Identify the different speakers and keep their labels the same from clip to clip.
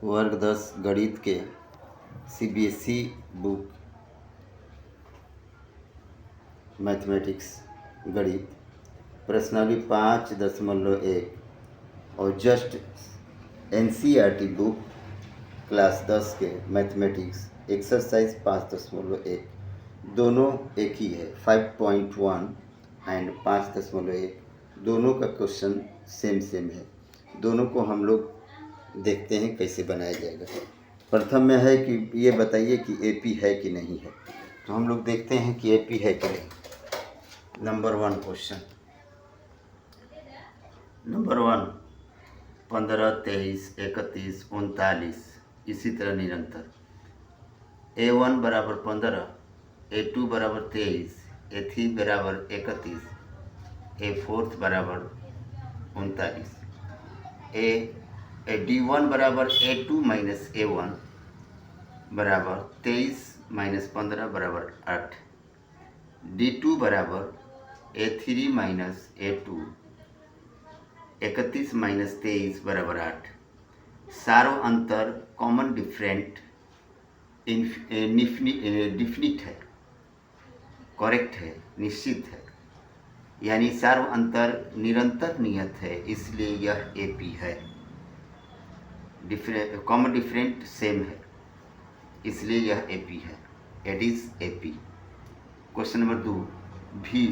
Speaker 1: वर्ग 10 गणित के सीबीएसई बुक मैथमेटिक्स गणित प्रश्नावली 5.1 और जस्ट एनसीईआरटी बुक क्लास 10 के मैथमेटिक्स एक्सरसाइज 5.1 दोनों एक ही है। 5.1 एंड 5.1 दोनों का क्वेश्चन सेम है। दोनों को हम लोग देखते हैं कैसे बनाया जाएगा। प्रथम में है कि ये बताइए कि एपी है कि नहीं है, तो हम लोग देखते हैं कि एपी है कि नहीं। नंबर 1 क्वेश्चन, नंबर 1 15, 23, 31, 39 इसी तरह निरंतर। A1 बराबर 15, A2 बराबर 23, A3 बराबर 31, A4 बराबर 39, D1 बराबर A2 माइनस A1 बराबर 23 माइनस 15 बराबर 8, D2 बराबर A3 माइनस A2 31 माइनस 23 बराबर 8। सारो अंतर कॉमन डिफरेंट डिफिनिट है, करेक्ट है, निश्चित है, यानी सारो अंतर निरंतर नियत है, इसलिए यह एपी है। कॉमन डिफरेंट सेम है, इसलिए यह एपी है। It is AP. Question number 2 भी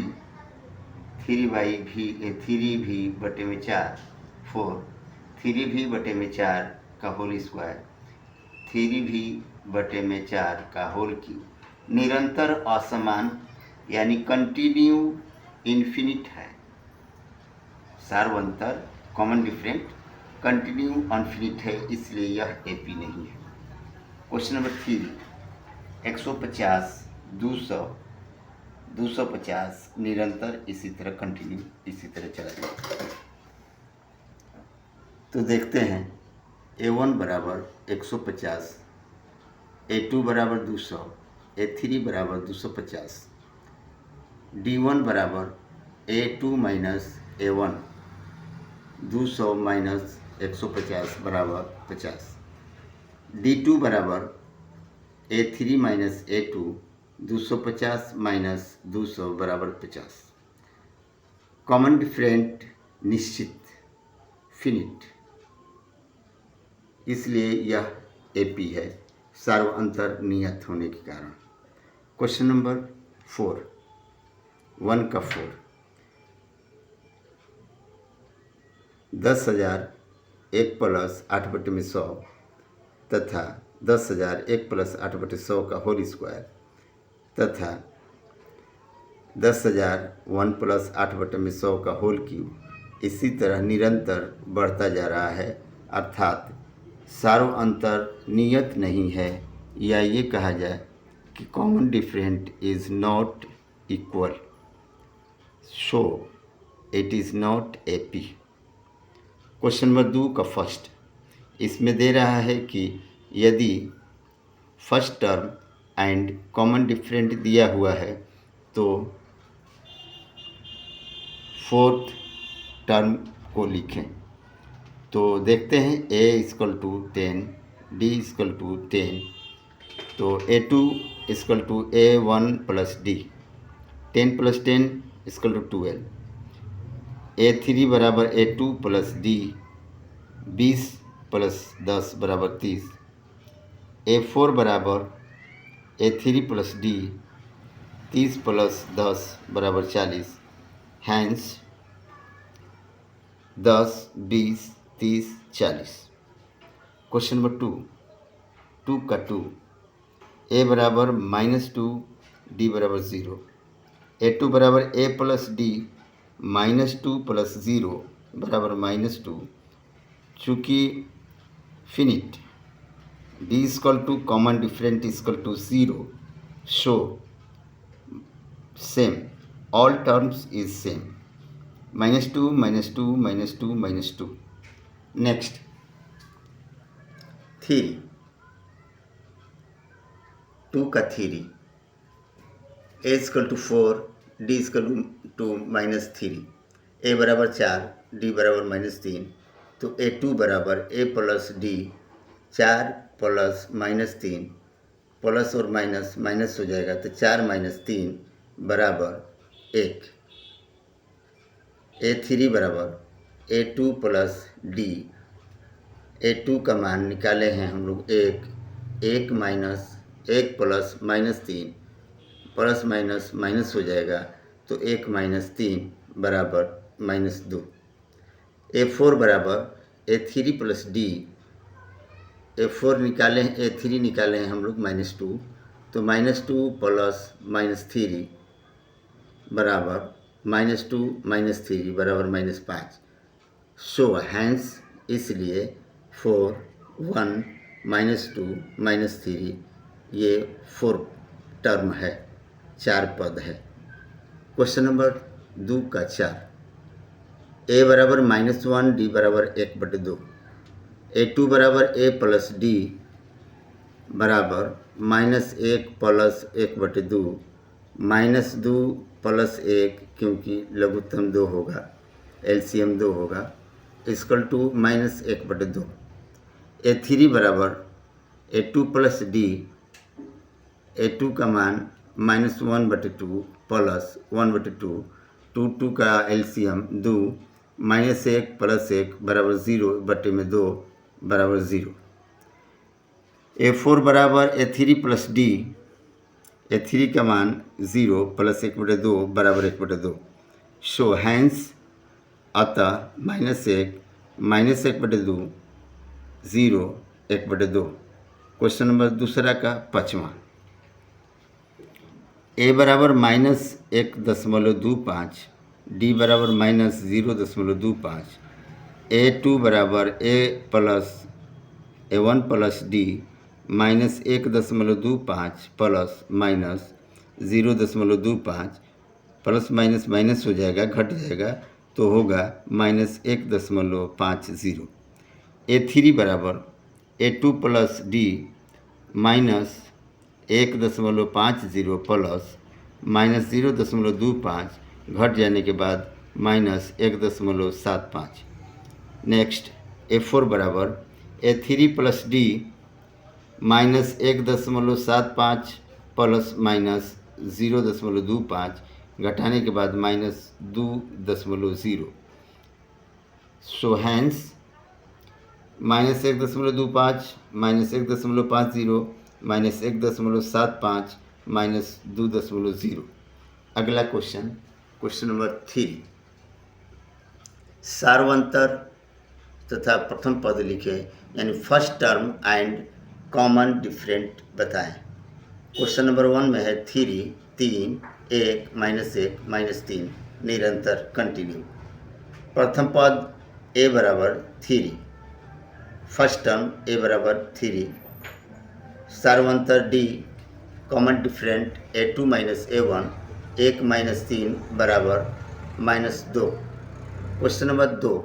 Speaker 1: 3v बटे में 4 4 3v बटे में 4 का होल स्क्वायर 3v बटे में 4 का होल क्यूब निरंतर असमान यानी कंटिन्यू इन्फिनिट है। सार्वंतर कॉमन डिफरेंट कंटिन्यू इन्फिनिट है, इसलिए यह एपी नहीं है। क्वेश्चन नंबर 3 150 200 250 निरंतर इसी तरह कंटिन्यू इसी तरह चला जाएगा। तो देखते हैं A1 बराबर 150, A2 बराबर 200, A3 बराबर 250, D1 बराबर A2 माइनस A1 200 माइनस 150 बराबर 50, D2 बराबर A3 माइनस A2 250 माइनस 200 बराबर 50। कॉमन डिफरेंट निश्चित फिनिट, इसलिए यह एपी है सार्व अंतर नियत होने के कारण। क्वेश्चन नंबर 4 1 का 4 10,000 1 प्लस 8/100 तथा 10,000 1 प्लस 8/100 का होल स्क्वायर तथा 10,000 1 प्लस 8/100 का होल क्यूब इसी तरह निरंतर बढ़ता जा रहा है, अर्थात सारो अंतर नियत नहीं है, या ये कहा जाए कि common different is not equal, so it is not AP. Question number 2 का फर्स्ट, इसमें दे रहा है कि यदि first term and common different दिया हुआ है तो फोर्थ टर्म को लिखें। तो देखते हैं A equal to 10, D equal to 10, तो A2 equal to A1 plus D, 10 plus 10 equal to 12, A3 बराबर A2 प्लस D 20 प्लस 10 बराबर 30, A4 बराबर A3 प्लस D 30 प्लस 10 बराबर 40, हैंस 10, 20, 30, 40। क्वेश्चन नंबर 2 का 2 A बराबर -2 D बराबर 0, A2 बराबर A plus D -2 plus 0 बराबर -2, चूँकि finite D equal to common different equal to 0, so same all terms is same, -2 -2 -2 -2। Next three 2 का 3 A equal to 4 D equal to -3, A बराबर 4 D बराबर -3, तो A2 बराबर A plus D 4 plus minus 3, plus और minus minus हो जाएगा, तो 4 minus 3 बराबर 1। A3 बराबर A2 प्लस D। A2 का मान निकाले हैं हम लोग 1 minus 1 plus minus 3, plus minus minus हो जाएगा, तो 1 माइनस 3 बराबर -2। A4 बराबर A3 प्लस D। A4 निकाले हैं, A3 निकाले हैं हम लोग -2, तो -2 प्लस -3 बराबर -2 -3 बराबर -5। सो हैंस इसलिए 4 1 -2 -3 ये 4 टर्म है, 4 पद है। क्वेश्चन नंबर 2 का 4। A बराबर -1 D बराबर 1/2। A2 बराबर A प्लस D बराबर -1 प्लस 1/2, -2 प्लस 1 क्योंकि लघुत्तम 2 होगा, एलसीएम 2 होगा, इक्वल टू -1/2। A3 बराबर A2 प्लस D। A2 का मान -1/2 प्लस 1/2, 2 का एलसीएम 2, -1 प्लस 1 बराबर 0/2 बराबर 0। A4 बराबर A3 प्लस D। A3 का मान 0 प्लस 1/2 बराबर 1/2। सो हैंस अतः -1 -1/2 0 1/2। क्वेश्चन नंबर दूसरा का 5वां। A बराबर -1.25, D बराबर -0.25, A2 बराबर A plus A1 plus D -1.25 plus minus 0.25, plus minus minus हो जाएगा, घट जाएगा, तो होगा -1.50। A3 बराबर A2 प्लस D -1.50 प्लस -0.25, घट जाने के बाद -1.75। नेक्स्ट A4 बराबर A3 plus D -1.75 plus minus 0.25, घटाने के बाद -2.0। So hence -1.25 -1.50 -1.75 -2.0। अगला क्वेश्चन नंबर 3। सार्वंतर तथा प्रथम पद लिखे, यानी first term and common different बताएं। क्वेश्चन नंबर 1 में है 3 1 -3 निरंतर कंटिन्यू। प्रथम पद A बराबर 3, फर्स्ट टर्म A बराबर 3, सार्वंतर D, common different A2 A1, 1 -3 बराबर -2। क्वेश्चन नंबर 2,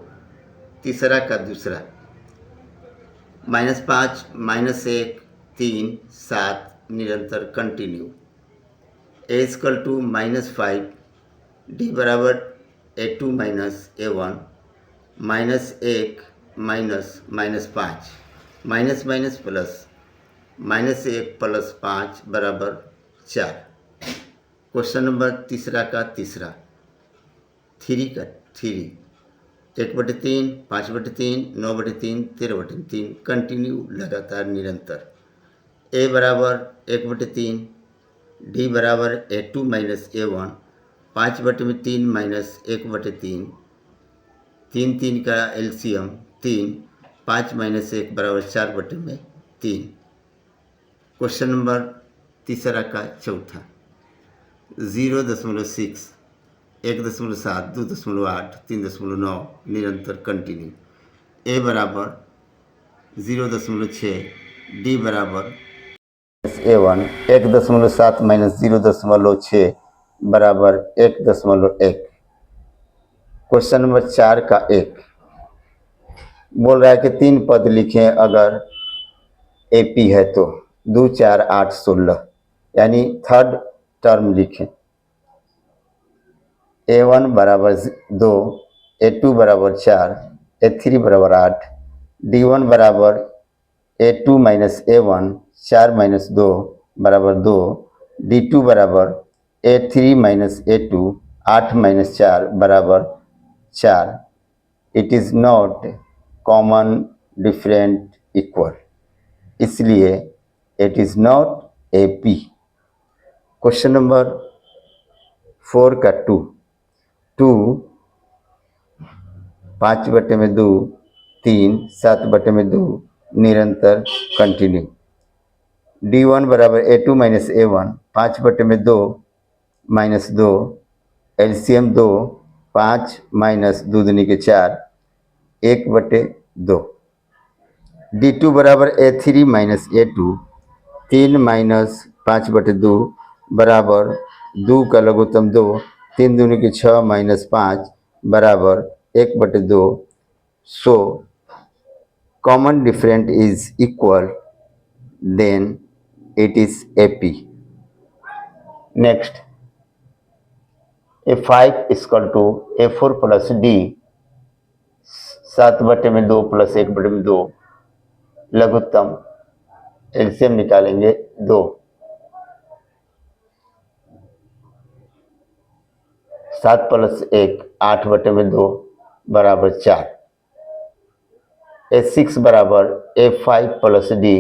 Speaker 1: तीसरा का दूसरा, -5 -1 3 7 निरंतर continue. A equal to -5, D बराबर A2 A1, -1 -5, minus minus plus, -1 plus 5 बराबर 4। क्वेश्चन नंबर तीसरा का तीसरा, 3 का 3, 1/3 5/3 9/3 13/3 कंटिन्यू लगातार निरंतर। A बराबर 1/3, D बराबर A2 A1, 5/3 -1/3, 3 का एलसीएम 3, 5 -1 बराबर 4/3। क्वेश्चन नंबर तीसरा का चौथा, 0.6 1.7 2.8 3.9 निरंतर कंटिन्यू। A बराबर 0.6, D बराबर A1 1.7 -0.6 बराबर 1.1। क्वेश्चन नंबर 4 का 1 बोल रहा है कि 3 पद लिखें अगर AP है तो 2 4 8 16, यानी थर्ड टर्म लिखें। A1 बराबर 2, A2 बराबर 4, A3 बराबर 8, D1 बराबर A2 माइनस A1 4 माइनस 2 बराबर 2, D2 बराबर A3 माइनस A2 8 माइनस 4 बराबर 4. It is not common different equal, इसलिए it is not A P. Question number 4 का 2 5/2 3 7/2 निरंतर कंटिन्यू. D1 बराबर A2 minus A1 5/2 minus 2 LCM 2 5 minus 2 दूनी के 4 1/2. D2 बराबर A3 माइनस A2 3 माइनस 5/2 बराबर 2 का लघुत्तम 2 3 दूनी के 6 माइनस 5 बराबर 1/2. So common different is equal, then it is AP. Next, A5 equal to A4 plus D 7/2 plus 1/2 लघुत्तम एलसीएम निकालेंगे 2. 7 प्लस 1 8/2 बराबर 4. A6 बराबर A5 plus D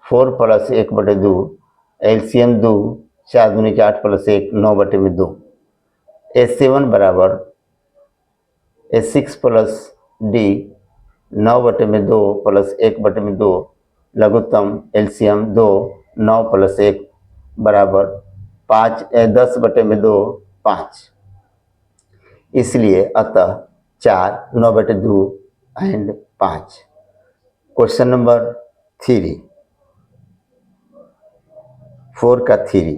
Speaker 1: 4 plus 1/2 LCM 2 4 दूनी के 8 प्लस 1 9/2. A7 बराबर A6 प्लस D 9/2 प्लस 1/2 लघुत्तम LCM 2 9 plus 1 बराबर 10/2 5. इसलिए अतः 4 9/2 एंड 5. क्वेश्चन नंबर 3 4 का 3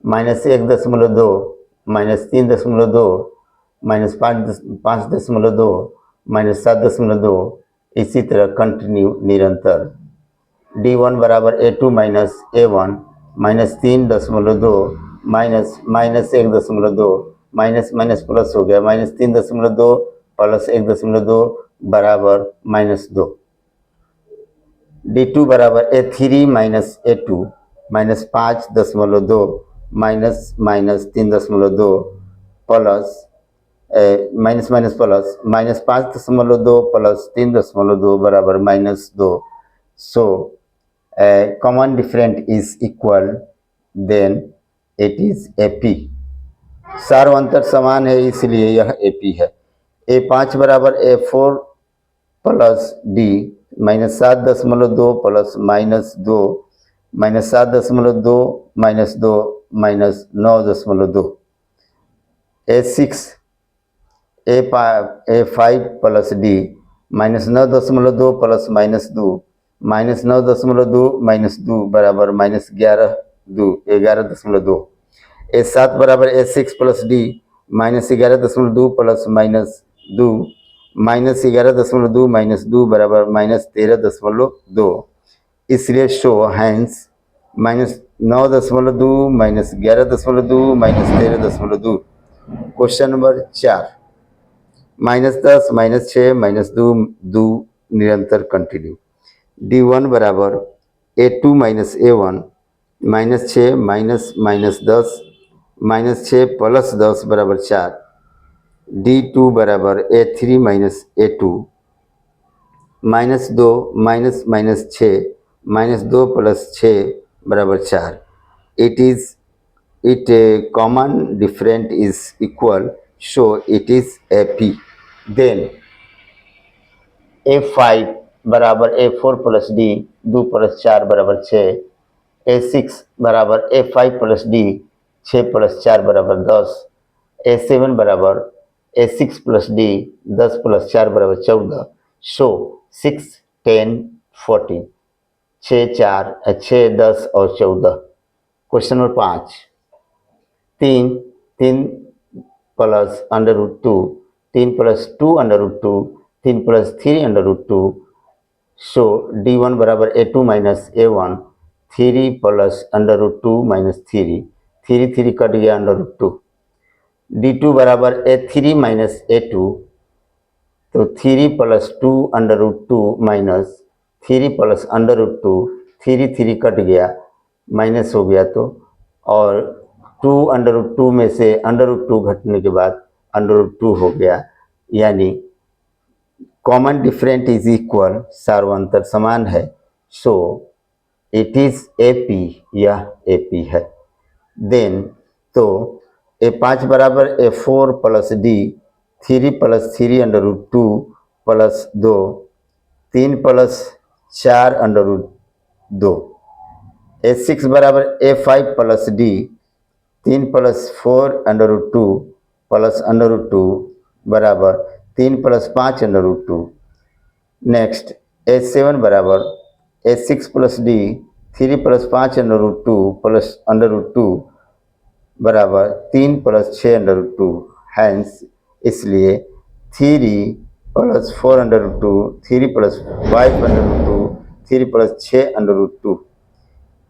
Speaker 1: -1.2 -3.2 -5.2 -7.2 इसी तरह कंटिन्यू निरंतर. D1 बराबर A2 minus A1 -3.2 -1.2 minus plus हो गया -3.2 प्लस 1.2 बराबर -2. D2 बराबर A3 minus A2 -5.2 -3.2 plus plus -5.2 plus 3.2 बराबर -2. So common different is equal, then it is AP. सार्व अंतर समान है इसलिए यह AP है. A5 बराबर A4 plus D -7.2 plus -2 -7.2 -2 -9.2. A6 A5 plus D -9.2 plus -2 -9.2 -2 बराबर -11.2. A7 बराबर A6 प्लस D -11.2 प्लस -2 -11.2 -2 बराबर -13.2. इसलिए शो हैंस -9.2 -11.2 -13.2. क्वेश्चन नंबर 4 -10 -6 -2 निरंतर कंटिन्यू. D1 बराबर A2 माइनस A1 -6 -10 -6 प्लस 10 बराबर 4. D2 बराबर A3 माइनस A2 -2 -6 -2 प्लस 6 बराबर 4. It common different is equal, so it is AP. Then A5 बराबर A4 plus D 2 plus 4 बराबर 6. A6 बराबर A5 plus D 6 plus 4 बराबर 10. A7 बराबर A6 plus D 10 plus 4 बराबर 14. सो 6 10 14 6 4 6 10 और 14. Question number 5 3 plus √2 3 plus 2 √2 3 plus 3 √2. सो D1 बराबर A2 minus A1 3 plus √2 minus 3 3 cut गया √2. D2 बराबर A3 माइनस A2 तो 3 प्लस 2 √2 माइनस 3 प्लस √2, 3 कट गया, माइनस हो गया तो, और 2 √2 में से √2 घटने के बाद √2 हो गया, यानी कॉमन डिफरेंट इज इक्वल, सार्वंतर समान है, सो इट इज AP, यह AP है। देन तो A5 बराबर A4 plus D, 3 plus 3 √2 plus 2, 3 plus 4 √2। A6 बराबर A5 plus D, 3 plus 4 √2 plus √2 बराबर 3 प्लस 5 √2। नेक्स्ट A7 बराबर A6 plus D, 3 plus 5 √2 plus √2 बराबर 3 प्लस 6 √2। हैंस इसलिए 3 plus 4 √2, 3 plus 5 √2, 3 plus 6 √2।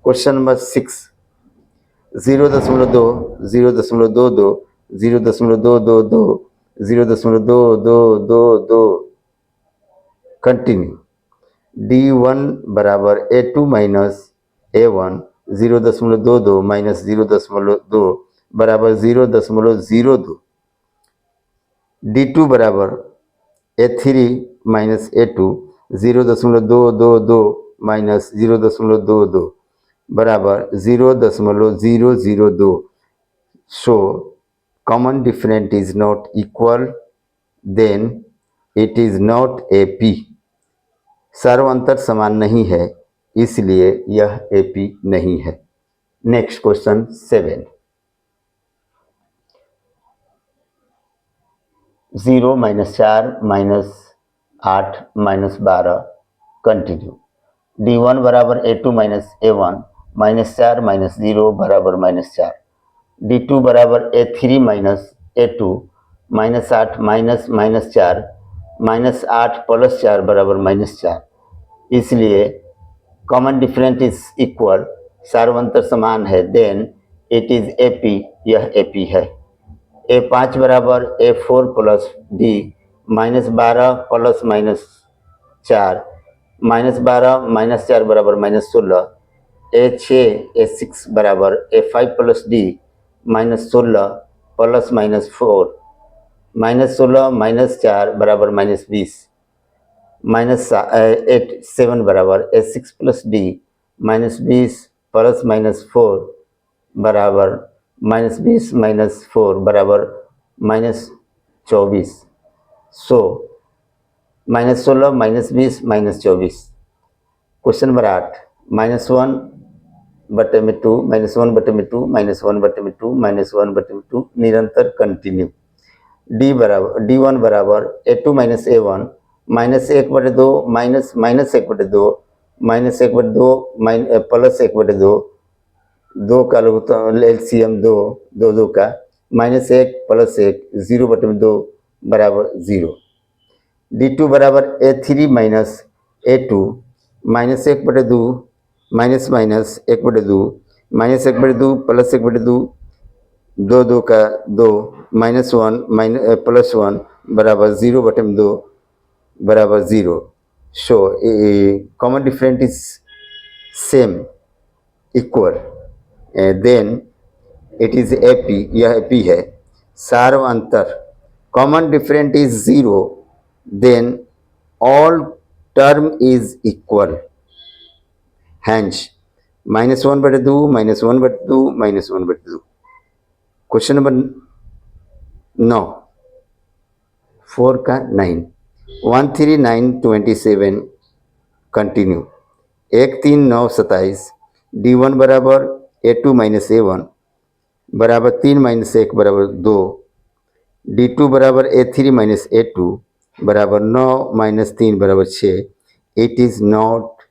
Speaker 1: Question number 6, 0.2, 0.22, 0.222, 0.2222 continue. D1 बराबर A2 minus A1, 0.22 minus 0.2 बराबर 0.02। D2 बराबर A3 minus A2, 0.222 minus 0.22 बराबर 0.002। So common different is not equal, then it is not AP। सर्वांतर समान नहीं है, इसलिए यह AP नहीं है। Next question 7, 0 minus 4 minus 8 minus 12 continue. D1 बराबर A2 minus A1, minus 4 minus 0 बराबर माइनस 4। D2 बराबर A3 minus A2, minus 8 minus minus 4, minus 8 plus 4 बराबर माइनस 4। इसलिए कॉमन डिफरेंट इज इक्वल, सार्वंतर समान है, देन इट इज AP, यह AP है। A5 बराबर A4 plus D, minus 12 plus minus 4, minus 12 minus 4 बराबर माइनस 16। A6 A6 बराबर A5 plus D, minus 16 plus minus 4, minus 16 minus 4 बराबर माइनस 20। माइनस 7 बराबर A6 plus D, minus 20 plus minus 4 बराबर minus 20 minus 4 बराबर minus 24। So minus 16 minus 20 minus 24। Question number 8, -1 बटे में 2, -1 बटे में 2, -1 बटे में 2, -1 बटे में 2 निरंतर कंटिन्यू। D1 बराबर A2 माइनस A1, -1 बटे 2 माइनस माइनस 1 बटे 2, -1 बटे 2 प्लस 1 बटे 2, 2 का लघुत्तम LCM 2, 2 का, -1 प्लस 1, 0 बटे में 2 बराबर 0। D2 बराबर A3 माइनस A2, -1 बटे 2 माइनस माइनस 1 बटे 2, -1 बटे 2 प्लस 1 बटे 2, 2 का 2, -1 प्लस 1 बराबर 0 बटे में 2 बराबर 0। So common different is same, equal, then it is AP, यह AP है। सार्वंतर, common different is 0, then all term is equal. Hence -1 बटे 2, -1 बटे 2, -1 बटे 2। क्वेश्चन नंबर 9, 4 का 9, 13927 कंटिन्यू। 1 3 9 27। D1 बराबर A2 माइनस A1 बराबर 3 माइनस 1 बराबर 2। D2 बराबर A3 माइनस A2 बराबर 9 माइनस 3 बराबर 6। It is not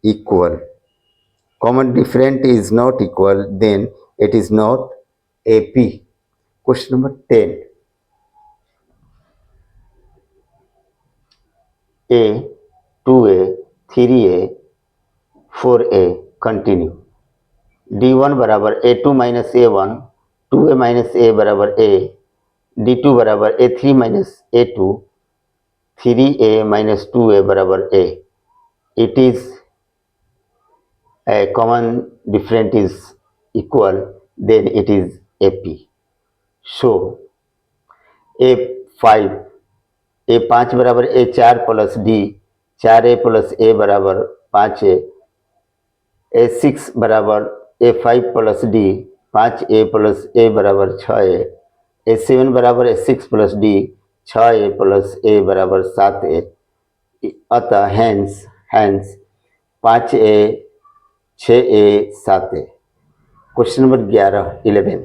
Speaker 1: equal, common different is not equal, then it is not AP। Question number 10, A 2A 3A 4A continue. D1 बराबर A2 minus A1, 2A minus A बराबर A, D2 बराबर A3 minus A2, 3A minus 2A बराबर A। it is a common difference is equal, then it is AP. So A5 A5 बराबर A4 plus D, 4A plus A बराबर 5A, A6 बराबर A5 plus D, 5A plus A बराबर 6A, A7 बराबर A6 plus D, 6A plus A बराबर 7A। अतः hence hence 5A 6A 7A। Question number 11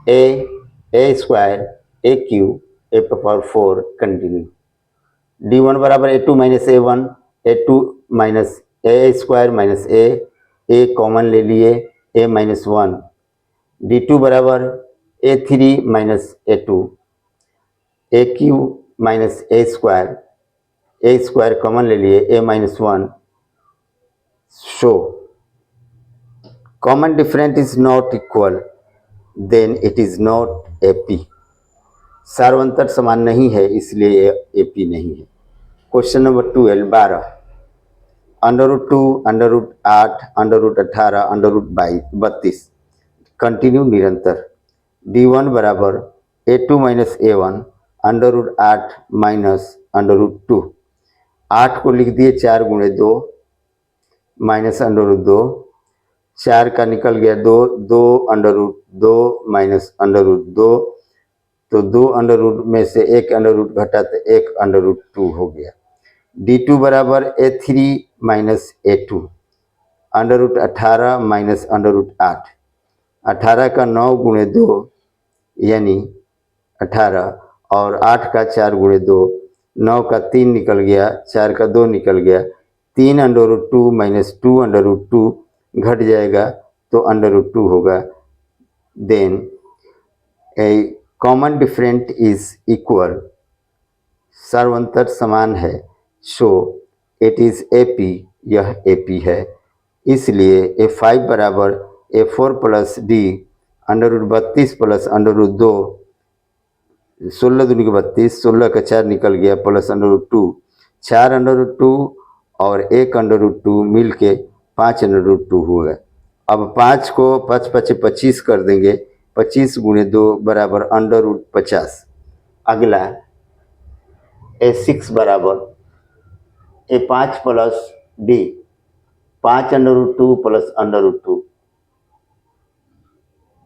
Speaker 1: A square A cube A power 4 continue. D1 बराबर A2 minus A1, A2 minus A square minus A common ले लिए A minus 1। D2 बराबर A3 minus A2, A cube minus A square common ले लिए A minus 1। So common difference is not equal, then it is not AP। सार्वंतर समान नहीं है इसलिए ये AP नहीं है। Question number 12 under root 2, under root 8, under root 18, under root 32 continue निरंतर। D1 बराबर A2 minus A1, under root 8 minus under root 2। 8 को लिख दिए 4 गुणे 2 माइनस अंडर रूट 2, 4 का निकल गया 2, 2 under root 2 minus under root 2, तो 2 अंडर रूट में से एक अंडर रूट घटा तो 1 अंडर रूट 2 हो गया। D2 बराबर A3 minus A2, under root 18 minus under root 8। 18 का 9 गुणे 2 यानी 18, और 8 का 4 गुणे 2, 9 का 3 निकल गया, 4 का 2 निकल गया, 3 under root 2 minus 2 under root 2 घट जाएगा तो अंडर रूट 2 होगा। Then a common different is equal, सर्वांतर समान है। सो इट इज AP, यह AP है। इसलिए A5 बराबर A4 plus D, under root 32 plus under root 2, 16 दूनी के 32, 16 का 4 निकल गया plus under root 2, 4 under root 2 और 1 अंडर रूट 2 मिल के 5 अंडर रूट 2 हुआ। अब 5 को 5 5 25 कर देंगे, 25 गुणे 2 बराबर अंडर रूट 50। अगला A6 बराबर A5 plus D, 5 under root 2 plus under root 2,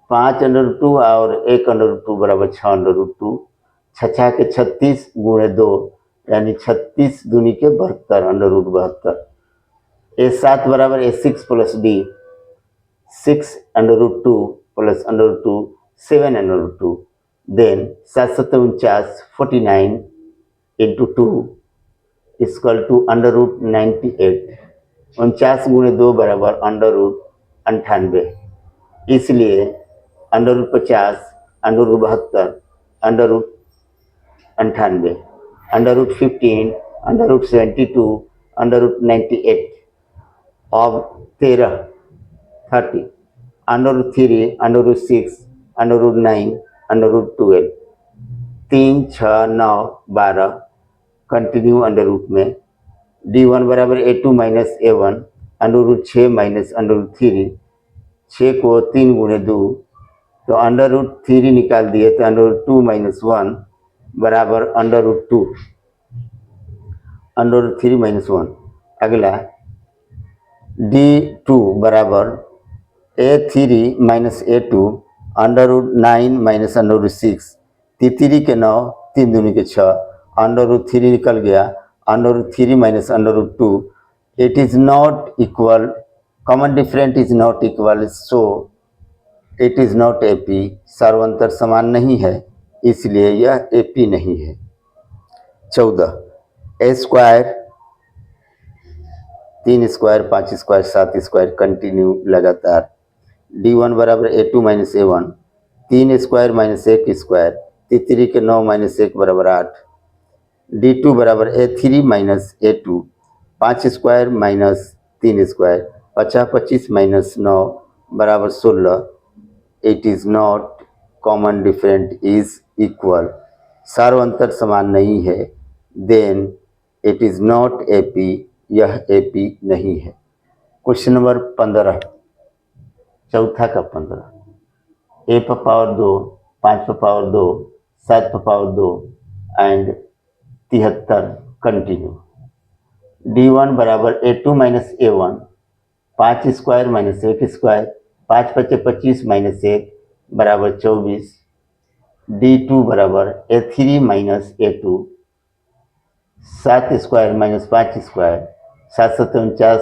Speaker 1: 5 under root 2 और 1 अंडर रूट 2 बराबर 6 अंडर रूट 2, 6 के 36 गुणे 2 यानी 36 दूनी के 72 अंडर रूट 72। A7 बराबर A6 plus D, 6 under root 2 plus under root 2, 7 under root 2। Then 7 7 49, 49 into 2 equal to under root 98। 49 गुणे 2 बराबर अंडर रूट 98। इसलिए under root 50, under root 72, under root 98, under root 15, under root 72, under root 98 और 13 30, under root 3, under root 6, under root 9, under root 12, 3 6 9 12 continue under root में। D1 बराबर A2 minus A1, under root 6 minus under root 3, 6 को 3 गुणे 2 तो under root 3 निकाल दिए तो under root 2 minus 1 बराबर under root 2, under root 3 minus 1। अगला D2 बराबर A3 minus A2, under root 9 minus under root 6, 3 के 9, 3 दूनी के 6, अंडर रूट 3 निकल गया, under root 3 minus under root 2। It is not equal, common different is not equal, so it is not AP। सर्वांतर समान नहीं है इसलिए यह AP नहीं है। 14 A square 3 square 5 square 7 square continue लगातार। D1 बराबर A2 minus A1, 3 square minus 1 square, 3 के 9 माइनस 1 बराबर 8। D2 बराबर A3 minus A2, 5 square minus 3 square, 50 25 minus 9 बराबर 16। It is not common different is equal, सार्वंतर समान नहीं है। Then it is not AP, यह AP नहीं है। क्वेश्चन नंबर 15, चौथा का 15, a पर पावर 2, 5 पर पावर 2, 7 पर पावर 2 एंड 73 कंटिन्यू। D1 बराबर A2 minus A1, 5 square minus 1 square, 5 पचे 25 माइनस 1 बराबर 24। D2 बराबर A3 minus A2, 7 square minus 5 square, 7 सत्ते 49,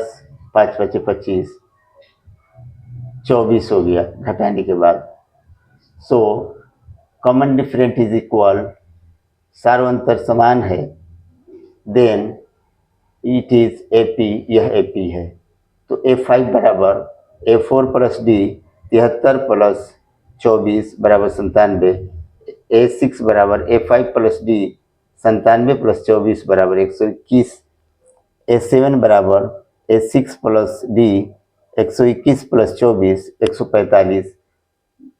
Speaker 1: 5 पचे 25, 24 हो गया घटाने के बाद। So common different is equal, सार्वंतर समान है, देन इट इज AP, यह AP है। तो A5 बराबर A4 प्लस D 73 प्लस 24 बराबर 97। A6 बराबर A5 प्लस D 97 प्लस 24 बराबर 121। A7 बराबर A6 प्लस D 121 प्लस 24 145।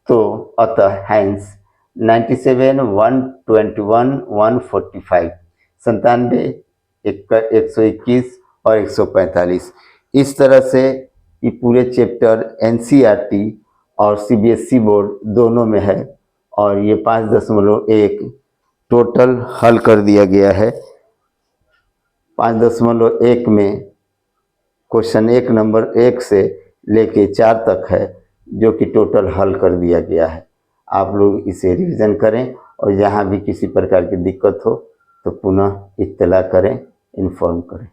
Speaker 1: तो अतः हैंस 97 121 145, 97 121 और 145। इस तरह से ये पूरे चैप्टर NCERT और CBSE बोर्ड दोनों में है और ये 5.1 टोटल हल कर दिया गया है। 5.1 में क्वेश्चन 1 नंबर 1 से लेके 4 तक है जो कि टोटल हल कर दिया गया है। आप लोग इसे रिवीजन करें और जहाँ भी किसी प्रकार की दिक्कत हो तो पुनः इत्तला करें, इन्फॉर्म करें।